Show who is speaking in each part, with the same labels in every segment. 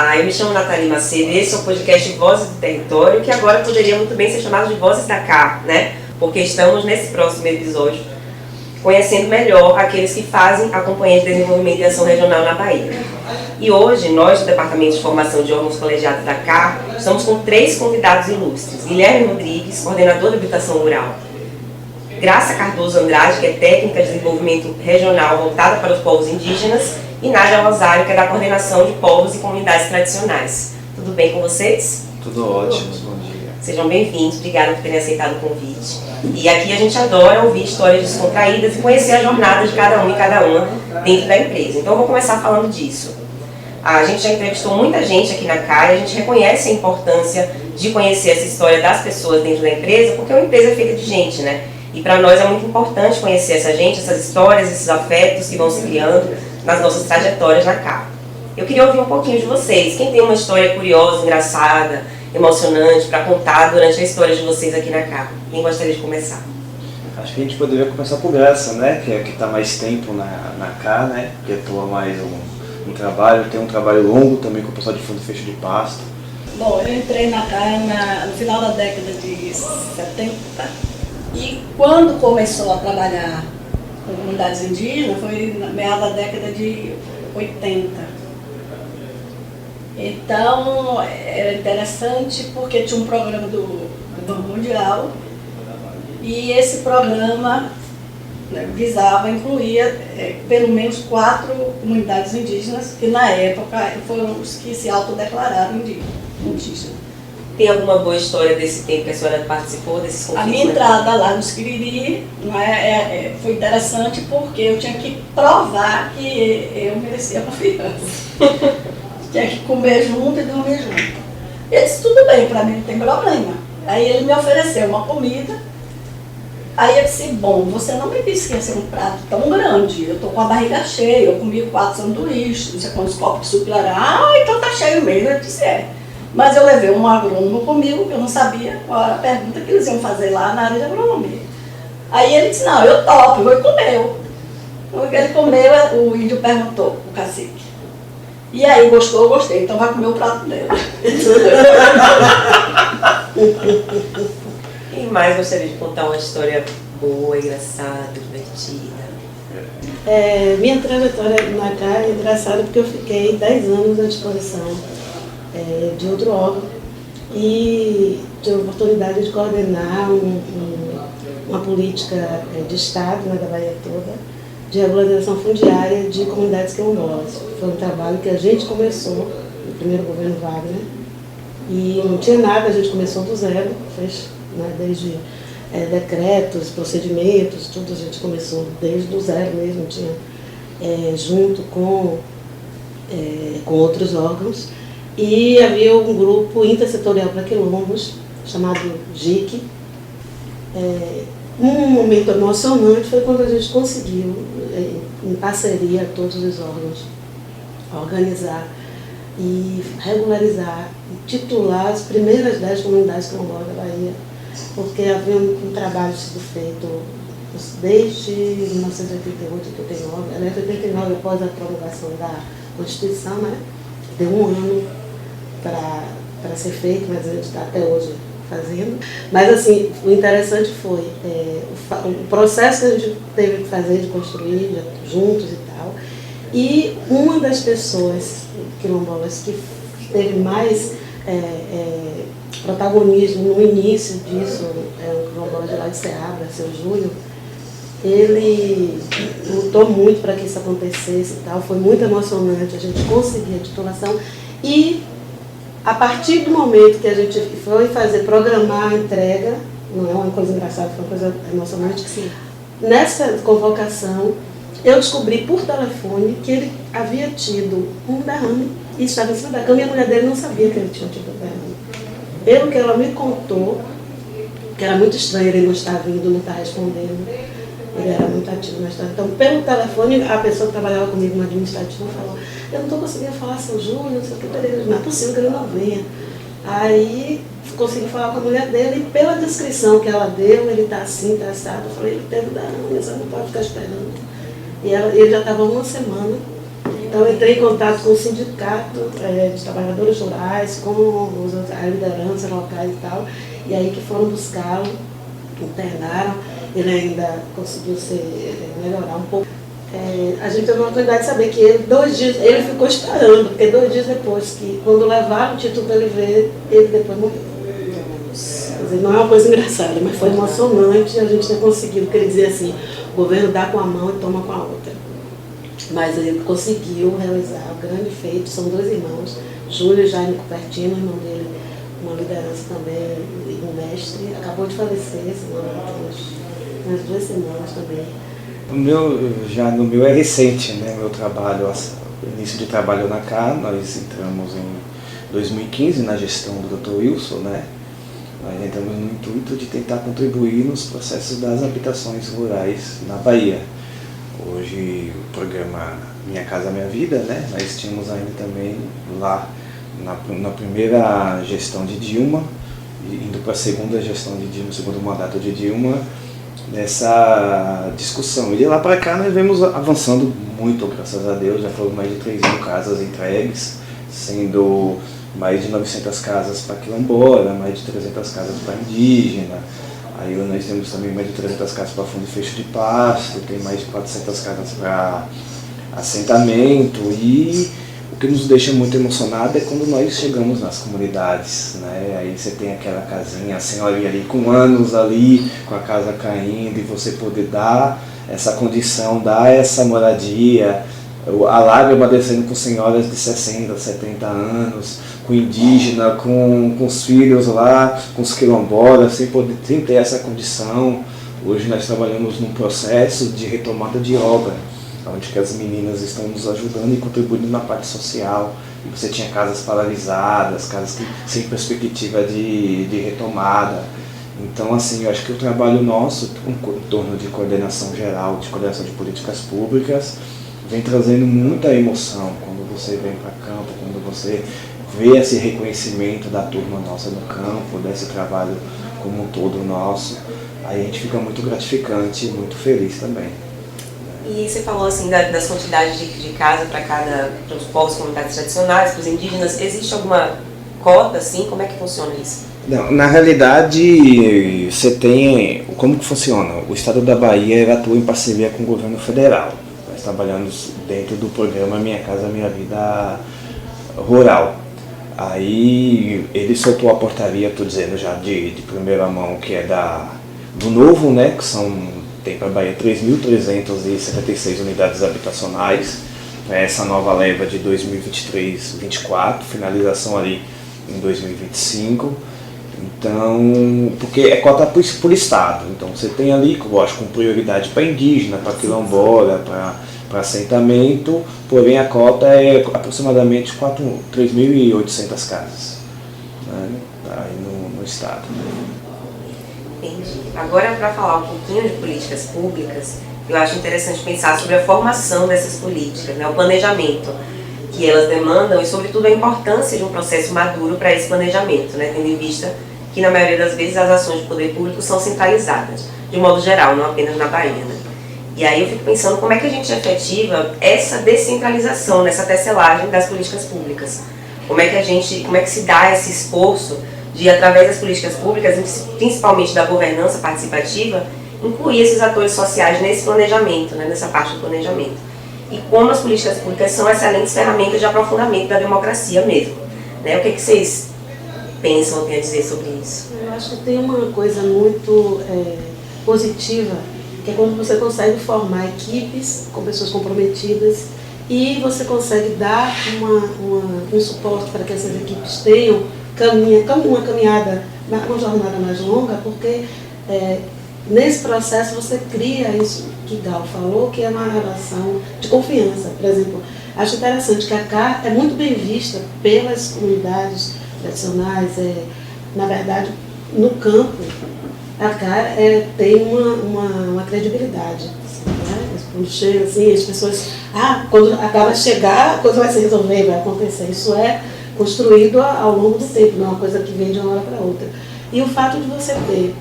Speaker 1: Olá, eu me chamo Nathalie Macedo e esse é o podcast Vozes do Território, que agora poderia muito bem ser chamado de Vozes da Cá, né? Porque estamos nesse próximo episódio conhecendo melhor aqueles que fazem a Companhia de Desenvolvimento e Ação Regional na Bahia. E hoje, nós do Departamento de Formação de Órgãos Colegiados da CA, estamos com 3 convidados ilustres. Guilherme Rodrigues, coordenador de Habitação Rural. Graça Cardoso Andrade, que é técnica de desenvolvimento regional voltada para os povos indígenas. E Nádia Rosário, que é da Coordenação de Povos e Comunidades Tradicionais. Tudo bem com vocês?
Speaker 2: Tudo ótimo, bom dia.
Speaker 1: Sejam bem-vindos, obrigada por terem aceitado o convite. E aqui a gente adora ouvir histórias descontraídas e conhecer a jornada de cada um e cada uma dentro da empresa. Então eu vou começar falando disso. A gente já entrevistou muita gente aqui na CAI, a gente reconhece a importância de conhecer essa história das pessoas dentro da empresa, porque uma empresa é feita de gente, né? E para nós é muito importante conhecer essa gente, essas histórias, esses afetos que vão se criando nas nossas trajetórias na CAI. Eu queria ouvir um pouquinho de vocês. Quem tem uma história curiosa, engraçada, emocionante para contar durante a história de vocês aqui na CAI? Quem gostaria de começar?
Speaker 2: Acho que a gente poderia começar por Graça, né? Que é que está mais tempo na CAI, né? Que atua mais um trabalho, tem um trabalho longo também com o pessoal de fundo fecho de pasto.
Speaker 3: Bom, eu entrei na CAI no final da década de 70 e quando começou a trabalhar com comunidades indígenas foi na meada da década de 80. Então era interessante porque tinha um programa do Banco Mundial e esse programa visava, incluía pelo menos 4 comunidades indígenas que na época foram os que se autodeclararam indígenas.
Speaker 1: Tem alguma boa história desse tempo que a senhora participou, desses conflitos?
Speaker 3: A minha entrada lá no Esquiriri foi interessante porque eu tinha que provar que eu merecia confiança. Tinha que comer junto e dormir junto. Ele disse, tudo bem, para mim não tem problema. Aí ele me ofereceu uma comida. Aí eu disse, bom, você não me disse que ia ser um prato tão grande. Eu estou com a barriga cheia, eu comi 4 sanduíches, não sei quantos copos de suco. Então tá cheio mesmo. Eu disse, Mas eu levei um agrônomo comigo, que eu não sabia qual era a pergunta que eles iam fazer lá na área de agronomia. Aí ele disse, não, eu topo, e comeu. Quando ele comeu, o índio perguntou, o cacique. E aí, gostou? Eu gostei, então vai comer o prato dela.
Speaker 1: Quem mais gostaria de contar uma história boa, engraçada, divertida?
Speaker 4: Minha trajetória na CAI é engraçada porque eu fiquei 10 anos à disposição de outro órgão e tive a oportunidade de coordenar uma política de Estado, da Bahia toda, de regularização fundiária de comunidades quilombolas. Foi um trabalho que a gente começou no primeiro governo Wagner e não tinha nada, a gente começou do zero, fez, desde decretos, procedimentos, tudo a gente começou desde o zero mesmo, tinha junto com outros órgãos. E havia um grupo intersetorial para quilombos, chamado GIC. Um momento emocionante foi quando a gente conseguiu, em parceria todos os órgãos, organizar e regularizar e titular as primeiras 10 comunidades quilombolas da Bahia, porque havia um trabalho sido feito desde 1988, 89, aliás, 89 após a promulgação da Constituição, deu um ano para ser feito, mas a gente está até hoje fazendo. Mas assim, o interessante foi o processo que a gente teve que fazer de construir juntos e tal. E uma das pessoas quilombolas que teve mais protagonismo no início disso, o quilombola de lá de Ceabra, seu Júlio, ele lutou muito para que isso acontecesse e tal. Foi muito emocionante a gente conseguir a titulação e a partir do momento que a gente foi programar a entrega, não é uma coisa engraçada, foi uma coisa emocionante,
Speaker 1: Sim.
Speaker 4: Nessa convocação eu descobri por telefone que ele havia tido um derrame e estava em cima da cama e a mulher dele não sabia que ele tinha tido um derrame. Pelo que ela me contou, que era muito estranho ele não estar vindo, não estar respondendo, ele era muito ativo na história. Então, pelo telefone, a pessoa que trabalhava comigo no administrativo falou, eu não estou conseguindo falar seu Júlio, não sei o que, não é possível que ele não venha. Aí, consegui falar com a mulher dele e pela descrição que ela deu, ele está assim, está assado. Eu falei, ele teve derrame, você não pode ficar esperando. E ele já estava uma semana Então, eu entrei em contato com o sindicato de trabalhadores rurais, com as lideranças locais e tal, e aí que foram buscá-lo, internaram, ele ainda conseguiu melhorar um pouco. A gente teve a oportunidade de saber que ele, 2 dias, ele ficou esperando, porque 2 dias depois, quando levaram o título para ele ver, ele depois morreu. Quer dizer, não é uma coisa engraçada, mas foi emocionante a gente ter conseguido, porque ele dizia assim, o governo dá com a mão e toma com a outra. Mas ele conseguiu realizar o grande feito, são 2 irmãos, Júlio e Jaime Cupertino, o irmão dele, uma liderança também, um mestre, acabou de falecer, umas 2 semanas também.
Speaker 2: No meu é recente, né? Meu trabalho, o início de trabalho na CA, nós entramos em 2015 na gestão do Dr. Wilson, né? Nós entramos no intuito de tentar contribuir nos processos das habitações rurais na Bahia. Hoje o programa Minha Casa Minha Vida, né? Nós tínhamos ainda também lá na primeira gestão de Dilma, indo para a segunda gestão de Dilma, segundo mandato de Dilma, nessa discussão. E de lá para cá nós vemos avançando muito, graças a Deus, já foram mais de 3 mil casas entregues, sendo mais de 900 casas para quilombola, mais de 300 casas para indígena. Aí nós temos também mais de 300 casas para fundo e fecho de pasto, tem mais de 400 casas para assentamento. E o que nos deixa muito emocionado é quando nós chegamos nas comunidades, né? Aí você tem aquela casinha, a senhorinha ali com anos ali, com a casa caindo, e você poder dar essa condição, dar essa moradia, a lágrima descendo com senhoras de 60, 70 anos, com indígena, com os filhos lá, com os quilombolas, sem ter essa condição. Hoje nós trabalhamos num processo de retomada de obra, onde que as meninas estão nos ajudando e contribuindo na parte social. E você tinha casas paralisadas, casas sem perspectiva de retomada. Então, assim, eu acho que o trabalho nosso, em torno de coordenação geral, de coordenação de políticas públicas, vem trazendo muita emoção quando você vem para campo, quando você vê esse reconhecimento da turma nossa no campo, desse trabalho como um todo nosso. Aí a gente fica muito gratificante e muito feliz também.
Speaker 1: E você falou assim das quantidades de casa para os povos, comunidades tradicionais, para os indígenas. Existe alguma cota assim? Como é que funciona isso?
Speaker 2: Não, na realidade, você tem... Como que funciona? O Estado da Bahia ele atua em parceria com o governo federal. Nós trabalhamos dentro do programa Minha Casa Minha Vida Rural. Aí ele soltou a portaria, estou dizendo já de primeira mão, que é do novo, né, que tem para a Bahia 3.376 unidades habitacionais, né, essa nova leva de 2023-24, finalização ali em 2025. Então, porque é cota por estado, então você tem ali, eu acho, com prioridade para indígena, para quilombola, para assentamento, porém a cota é aproximadamente 3.800 casas, né, aí no estado.
Speaker 1: Entendi. Agora, para falar um pouquinho de políticas públicas, eu acho interessante pensar sobre a formação dessas políticas, né, o planejamento que elas demandam e, sobretudo, a importância de um processo maduro para esse planejamento, né, tendo em vista que, na maioria das vezes, as ações do poder público são centralizadas, de modo geral, não apenas na Bahia, né? E aí eu fico pensando como é que a gente efetiva essa descentralização, essa tecelagem das políticas públicas. Como é que se dá esse esforço de, através das políticas públicas, principalmente da governança participativa, incluir esses atores sociais nesse planejamento, né, nessa parte do planejamento. E como as políticas públicas são excelentes ferramentas de aprofundamento da democracia mesmo. Né? O que vocês pensam ou têm a dizer sobre isso?
Speaker 4: Eu acho que tem uma coisa muito positiva, que é quando você consegue formar equipes com pessoas comprometidas e você consegue dar um suporte para que essas equipes tenham uma caminhada, uma jornada mais longa, porque nesse processo você cria isso que Gal falou, que é uma relação de confiança. Por exemplo, acho interessante que a CA é muito bem vista pelas comunidades tradicionais, na verdade, no campo, a CA tem uma credibilidade. Né? Quando chega assim, as pessoas, quando acaba de chegar, a coisa vai se resolver, vai acontecer. Isso é construído ao longo do tempo, não é uma coisa que vem de uma hora para outra. E o fato de você ter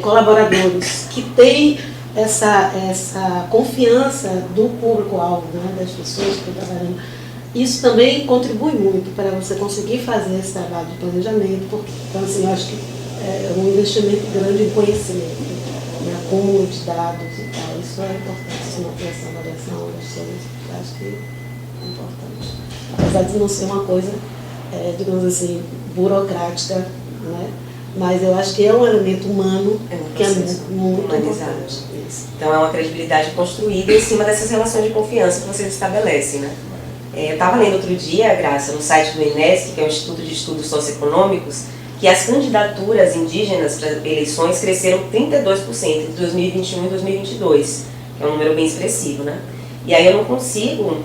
Speaker 4: colaboradores que têm essa confiança do público-alvo, né, das pessoas que estão trabalhando. Isso também contribui muito para você conseguir fazer esse trabalho de planejamento, porque, então, assim, eu acho que é um investimento grande em conhecimento, em acúmulo de dados e tal. Isso é importante, isso não tem essa avaliação das coisas, eu acho que é importante. Apesar de não ser uma coisa, digamos assim, burocrática, né? Mas eu acho que é um elemento humano que é muito importante.
Speaker 1: Então é uma credibilidade construída em cima dessas relações de confiança que vocês estabelecem, né? Eu estava lendo outro dia, Graça, no site do INESC, que é o Instituto de Estudos Socioeconômicos, que as candidaturas indígenas para eleições cresceram 32% entre 2021 e 2022, que é um número bem expressivo, né? E aí eu não consigo,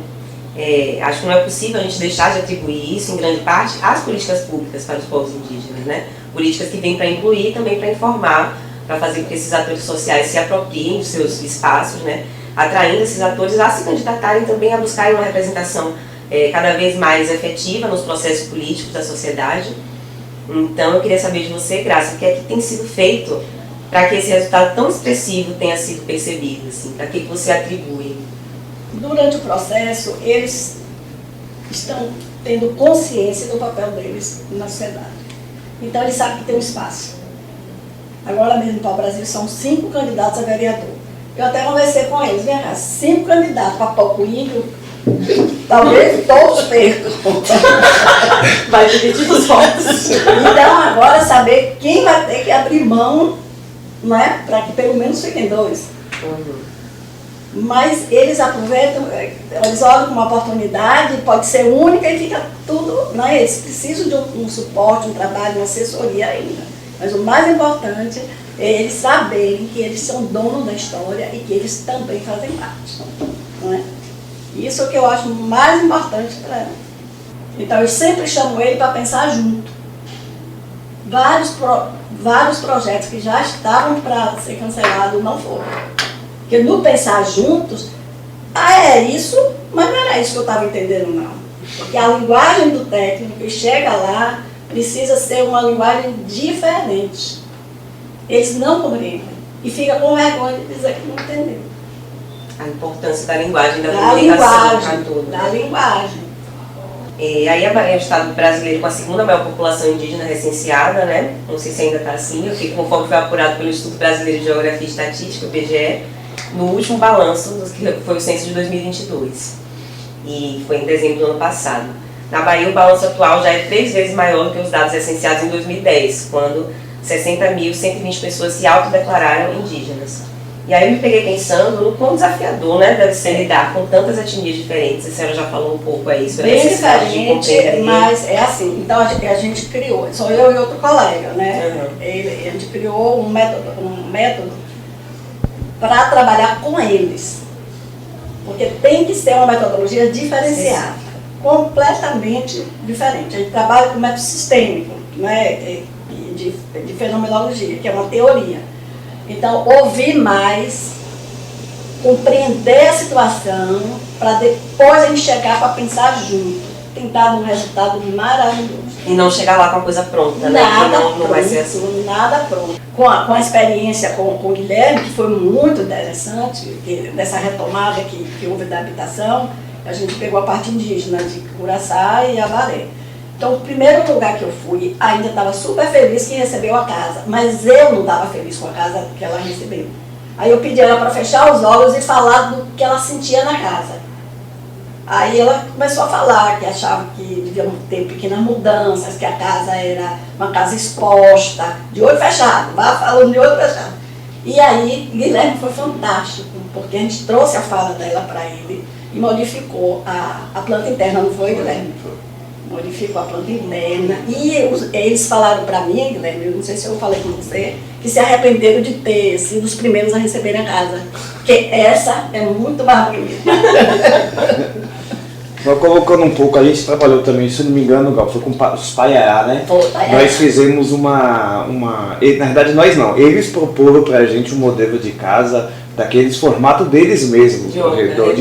Speaker 1: acho que não é possível a gente deixar de atribuir isso, em grande parte, às políticas públicas para os povos indígenas, né? Políticas que vêm para incluir e também para informar, para fazer com que esses atores sociais se apropriem dos seus espaços, né? Atraindo esses atores a se candidatarem também a buscarem uma representação cada vez mais efetiva nos processos políticos da sociedade. Então eu queria saber de você, Graça, o que é que tem sido feito para que esse resultado tão expressivo tenha sido percebido, assim, para que você atribui?
Speaker 3: Durante o processo, eles estão tendo consciência do papel deles na sociedade. Então eles sabem que tem um espaço. Agora mesmo para o Brasil são 5 candidatos a vereador. Eu até conversei com eles, vem cá, 5 candidatos para Palco Índio, talvez todos percam.
Speaker 4: Vai dividir os votos.
Speaker 3: Então agora saber quem vai ter que abrir mão, não é? Para que pelo menos fiquem 2. Mas eles aproveitam, eles olham como uma oportunidade, pode ser única e fica tudo, não é? Eles precisam de um suporte, um trabalho, uma assessoria ainda. Mas o mais importante é eles saberem que eles são donos da história e que eles também fazem parte, não é? Isso é o que eu acho mais importante para ela. Então eu sempre chamo ele para pensar junto. Vários projetos que já estavam para ser cancelados não foram. Porque no pensar juntos, é isso, mas não era isso que eu estava entendendo não. Porque a linguagem do técnico que chega lá precisa ser uma linguagem diferente. Eles não compreendem e fica com vergonha de dizer que não entendeu.
Speaker 1: A importância da linguagem, da comunicação.
Speaker 3: Da linguagem.
Speaker 1: Aí a Bahia é o estado brasileiro com a segunda maior população indígena recenseada, né? Não sei se ainda está assim, conforme foi apurado pelo Instituto Brasileiro de Geografia e Estatística, o IBGE, no último balanço, que foi o censo de 2022. E foi em dezembro do ano passado. Na Bahia, o balanço atual já é 3 vezes maior do que os dados recenseados em 2010, quando 60.120 pessoas se autodeclararam indígenas. E aí eu me peguei pensando no quão desafiador, né, deve ser lidar com tantas etnias diferentes. A senhora já falou um pouco aí sobre
Speaker 3: bem
Speaker 1: a necessidade de compreender.
Speaker 3: Mas é assim, então a gente criou, sou eu e outro colega, né? A gente criou um método para trabalhar com eles. Porque tem que ser uma metodologia diferenciada, completamente diferente. A gente trabalha com método sistêmico, né, de fenomenologia, que é uma teoria. Então, ouvir mais, compreender a situação, para depois a gente chegar para pensar junto, tentar um resultado maravilhoso.
Speaker 1: E não chegar lá com a coisa pronta, né?
Speaker 3: Nada
Speaker 1: não
Speaker 3: pronto,
Speaker 1: vai ser assim.
Speaker 3: Nada pronto. Com a experiência com o Guilherme, que foi muito interessante, dessa retomada que houve da habitação, a gente pegou a parte indígena de Curaçá e Avaré. Então, o primeiro lugar que eu fui, ainda estava super feliz que recebeu a casa, mas eu não estava feliz com a casa que ela recebeu. Aí eu pedi ela para fechar os olhos e falar do que ela sentia na casa. Aí ela começou a falar que achava que deviam ter pequenas mudanças, que a casa era uma casa exposta, de olho fechado, vá falando de olho fechado. E aí, Guilherme foi fantástico, porque a gente trouxe a fala dela para ele e modificou a planta interna, não foi, Guilherme? Modificou a planta interna. E eles falaram para mim, Guilherme, eu não sei se eu falei com você, que se arrependeram de ter sido os primeiros a receberem a casa. Porque essa é muito mais bonita.
Speaker 2: Só colocando um pouco, a gente trabalhou também, se não me engano, Gal, foi com os Paiará, né? Nós fizemos uma... Na verdade nós não, eles proporam pra gente um modelo de casa daqueles formato deles mesmos, de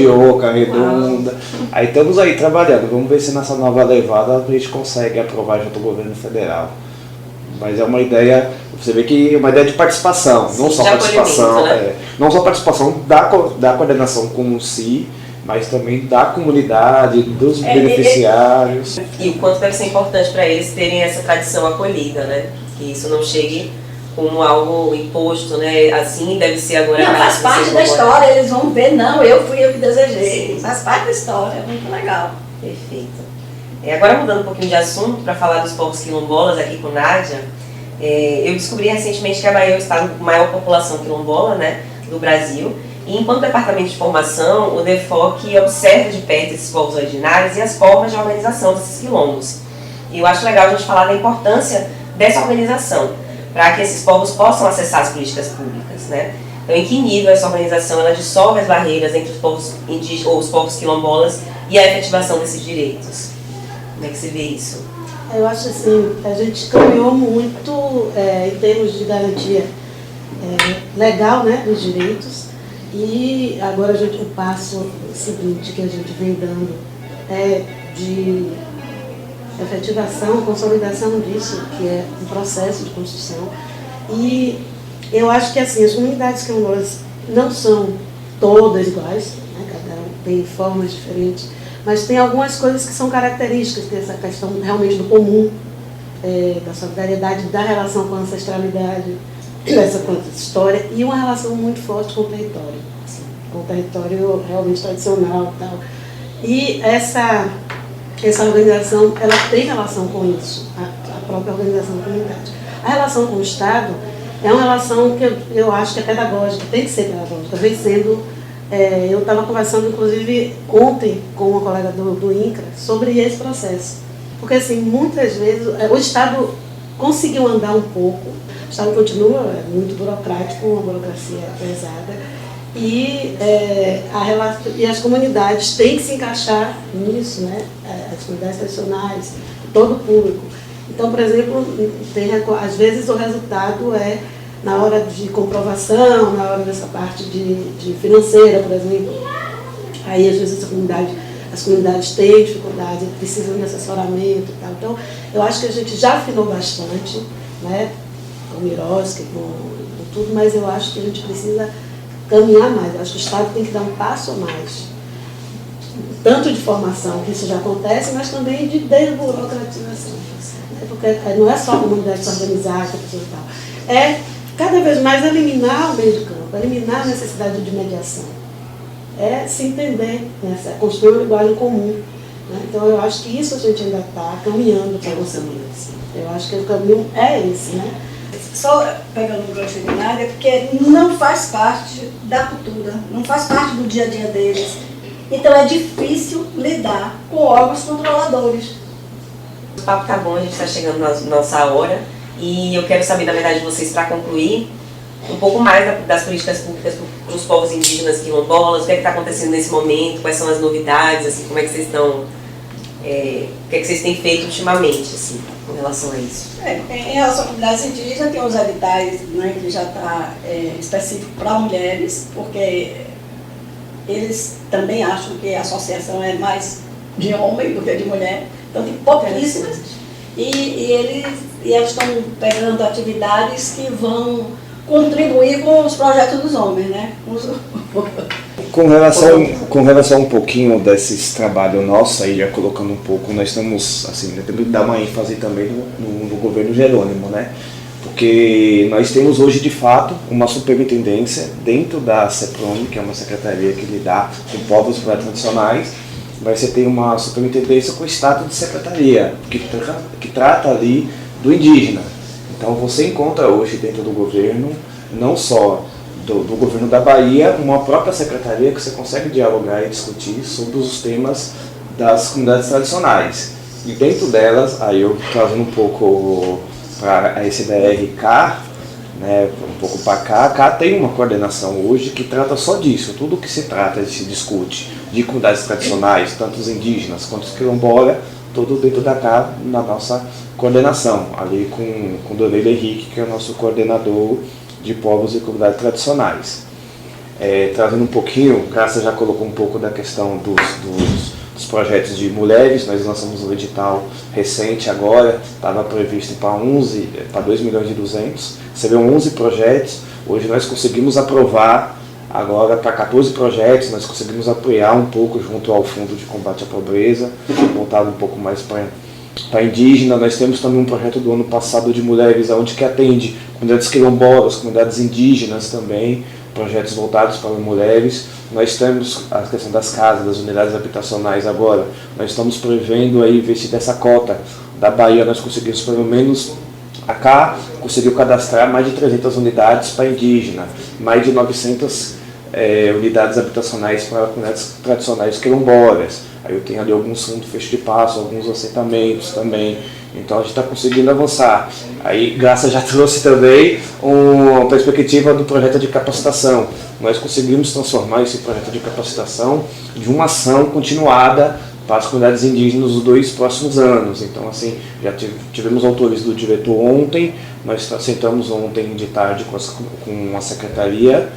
Speaker 2: oca, redonda. Aí estamos aí trabalhando, vamos ver se nessa nova levada a gente consegue aprovar junto ao governo federal. mas é uma ideia, você vê que é uma ideia de participação,
Speaker 1: Sim,
Speaker 2: não só
Speaker 1: de
Speaker 2: participação,
Speaker 1: né?
Speaker 2: não só participação da coordenação com si, mas também da comunidade, dos beneficiários.
Speaker 1: E o quanto deve ser importante para eles terem essa tradição acolhida, né? Que isso não chegue como algo imposto, né? Assim deve ser agora.
Speaker 3: Não, faz parte da história, eles vão ver, não, fui eu que desejei. Sim. Faz parte da história, é muito legal.
Speaker 1: Perfeito. Agora mudando um pouquinho de assunto, para falar dos povos quilombolas aqui com Nádia, eu descobri recentemente que a Bahia é o estado com maior população quilombola, né, do Brasil. E enquanto departamento de formação, o DEFOC observa de perto esses povos originários e as formas de organização desses quilombos. E eu acho legal a gente falar da importância dessa organização, para que esses povos possam acessar as políticas públicas, né? Então, em que nível essa organização ela dissolve as barreiras entre os povos indígenas ou os povos quilombolas e a efetivação desses direitos? Como é que você vê isso?
Speaker 4: Eu acho assim, a gente caminhou muito em termos de garantia legal, né, dos direitos, e agora o passo seguinte que a gente vem dando é de efetivação, consolidação disso, que é um processo de construção. E eu acho que assim, as comunidades quilombolas não são todas iguais, né? Cada um tem formas diferentes, mas tem algumas coisas que são características dessa questão realmente do comum, da solidariedade, da relação com a ancestralidade, dessa história, e uma relação muito forte com o território realmente tradicional e tal. E essa organização, ela tem relação com isso, a própria organização da comunidade. A relação com o Estado é uma relação que eu acho que é pedagógica, tem que ser pedagógica, vem sendo. Eu estava conversando, inclusive, ontem com uma colega do INCRA sobre esse processo. Porque, assim, muitas vezes o Estado conseguiu andar um pouco, o Estado continua muito burocrático, uma burocracia pesada, e as comunidades têm que se encaixar nisso, né? As comunidades tradicionais, todo o público. Então, por exemplo, às vezes o resultado é na hora de comprovação, na hora dessa parte de financeira, por exemplo. Aí, às vezes, as comunidades têm dificuldade, precisam de assessoramento e tal. Então, eu acho que a gente já afinou bastante, né? Com o Miroski, com tudo, mas eu acho que a gente precisa caminhar mais. Eu acho que o Estado tem que dar um passo a mais. Tanto de formação, que isso já acontece, mas também de desburocratização. Porque não é só a comunidade se organizar, é cada vez mais eliminar o meio de campo, eliminar a necessidade de mediação. É se entender, né? Construir uma linguagem comum. Né? Então eu acho que isso a gente ainda está caminhando para conseguir. Eu acho que o caminho é esse, né?
Speaker 3: Só pegando o gancho de Nádia, porque não faz parte da cultura, não faz parte do dia a dia deles. Então é difícil lidar com órgãos controladores.
Speaker 1: O papo tá bom, a gente está chegando na nossa hora e eu quero saber, na verdade, de vocês, para concluir, um pouco mais das políticas públicas para os povos indígenas quilombolas, o que é que está acontecendo nesse momento, quais são as novidades, assim, como é que vocês estão, o que é que vocês têm feito ultimamente, assim, com relação a isso?
Speaker 3: Em relação à comunidade indígena, tem os editais, né, que já está específico para mulheres, porque eles também acham que a associação é mais de homem do que de mulher, então tem pouquíssimas, e eles estão pegando atividades que vão contribuir com os projetos dos homens, né?
Speaker 2: Com relação um pouquinho desses trabalhos nossos, aí já colocando um pouco, nós estamos, assim, temos que dar uma ênfase também no governo Jerônimo, né? Porque nós temos hoje, de fato, uma superintendência dentro da CEPROM, que é uma secretaria que lida com povos tradicionais, mas você tem uma superintendência com o status de secretaria, que trata ali do indígena. Então você encontra hoje dentro do governo, não só do governo da Bahia, uma própria secretaria que você consegue dialogar e discutir sobre os temas das comunidades tradicionais. E dentro delas, aí eu trazendo um pouco para a SDRK, né, um pouco para cá tem uma coordenação hoje que trata só disso, tudo que se trata, se discute de comunidades tradicionais, tanto os indígenas quanto os quilombolas, tudo dentro da cá, na nossa coordenação, ali com o Doneiro Henrique, que é o nosso coordenador de povos e comunidades tradicionais. Trazendo um pouquinho, Graça já colocou um pouco da questão dos projetos de mulheres. Nós lançamos um edital recente agora, estava previsto para 2 milhões e 200, seriam 11 projetos. Hoje nós conseguimos aprovar agora para 14 projetos, nós conseguimos apoiar um pouco junto ao Fundo de Combate à Pobreza, voltado um pouco mais para indígena. Nós temos também um projeto do ano passado de mulheres, onde que atende comunidades quilombolas, comunidades indígenas também, projetos voltados para mulheres. Nós temos a questão das casas, das unidades habitacionais agora. Nós estamos prevendo aí investir dessa cota da Bahia, nós conseguimos pelo menos acá, conseguiu cadastrar mais de 300 unidades para indígena, mais de 900 unidades habitacionais para comunidades tradicionais quilombolas. Aí eu tenho ali alguns fundos fecho de passo, alguns assentamentos também. Então a gente está conseguindo avançar. Aí Graça já trouxe também uma perspectiva do projeto de capacitação. Nós conseguimos transformar esse projeto de capacitação de uma ação continuada para as comunidades indígenas nos 2 próximos anos. Então, assim, já tivemos autores do diretor ontem, nós sentamos ontem de tarde com a secretaria,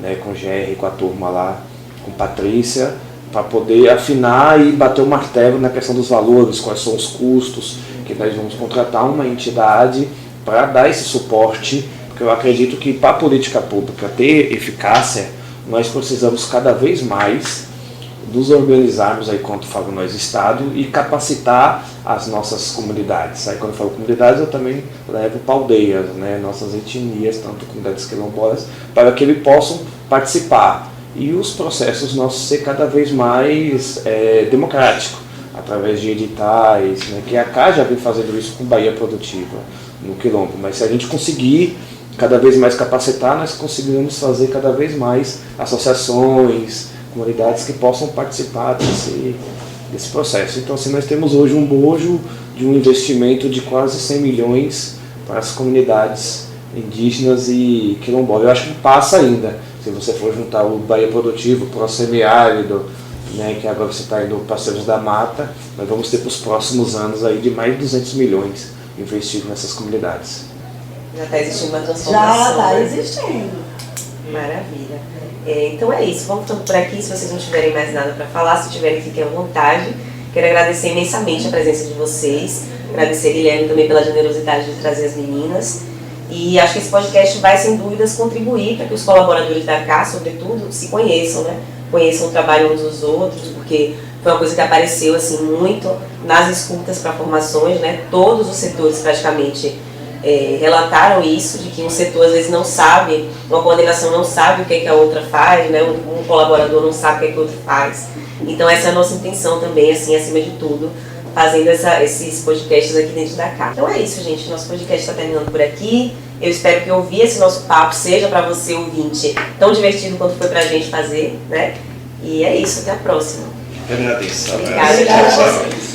Speaker 2: né, com o GR, com a turma lá, com Patrícia, para poder afinar e bater o martelo na questão dos valores, quais são os custos, que nós vamos contratar uma entidade para dar esse suporte, porque eu acredito que para a política pública ter eficácia, nós precisamos cada vez mais nos organizarmos, aí quando falo nós Estado, e capacitar as nossas comunidades. Aí quando eu falo comunidades, eu também levo para aldeias, né, nossas etnias, tanto comunidades quilombolas, para que eles possam participar. E os processos nossos ser cada vez mais democrático, através de editais, né, que a CA já vem fazendo isso com Bahia Produtiva, no Quilombo. Mas se a gente conseguir cada vez mais capacitar, nós conseguiremos fazer cada vez mais associações, comunidades que possam participar desse processo. Então, assim, nós temos hoje um bojo de um investimento de quase 100 milhões para as comunidades indígenas e quilombolas. Eu acho que passa ainda, se você for juntar o Bahia Produtivo, o Pró-Semiárido, né, que agora você está indo Parceiros da Mata, nós vamos ter para os próximos anos aí de mais de 200 milhões investidos nessas comunidades.
Speaker 1: Já está existindo uma transformação.
Speaker 3: Já está
Speaker 1: né?
Speaker 3: existindo.
Speaker 1: Maravilha. Então é isso, vamos ficando por aqui. Se vocês não tiverem mais nada para falar, se tiverem, fiquem à vontade. Quero agradecer imensamente a presença de vocês, agradecer Guilherme também pela generosidade de trazer as meninas. E acho que esse podcast vai, sem dúvidas, contribuir para que os colaboradores da CA, sobretudo, se conheçam, né? Conheçam o trabalho uns dos outros, porque foi uma coisa que apareceu assim, muito nas escutas para formações, né? Todos os setores praticamente relataram isso, de que um setor às vezes não sabe, uma coordenação não sabe o que a outra faz, né? Um colaborador não sabe o que o outro faz. Então essa é a nossa intenção também, assim, acima de tudo, fazendo esses podcasts aqui dentro da CA. Então é isso, gente, nosso podcast está terminando por aqui. Eu espero que ouvir esse nosso papo seja para você, ouvinte, tão divertido quanto foi para a gente fazer, né? E é isso, até a próxima.
Speaker 2: Eu agradeço.
Speaker 1: Obrigada a vocês.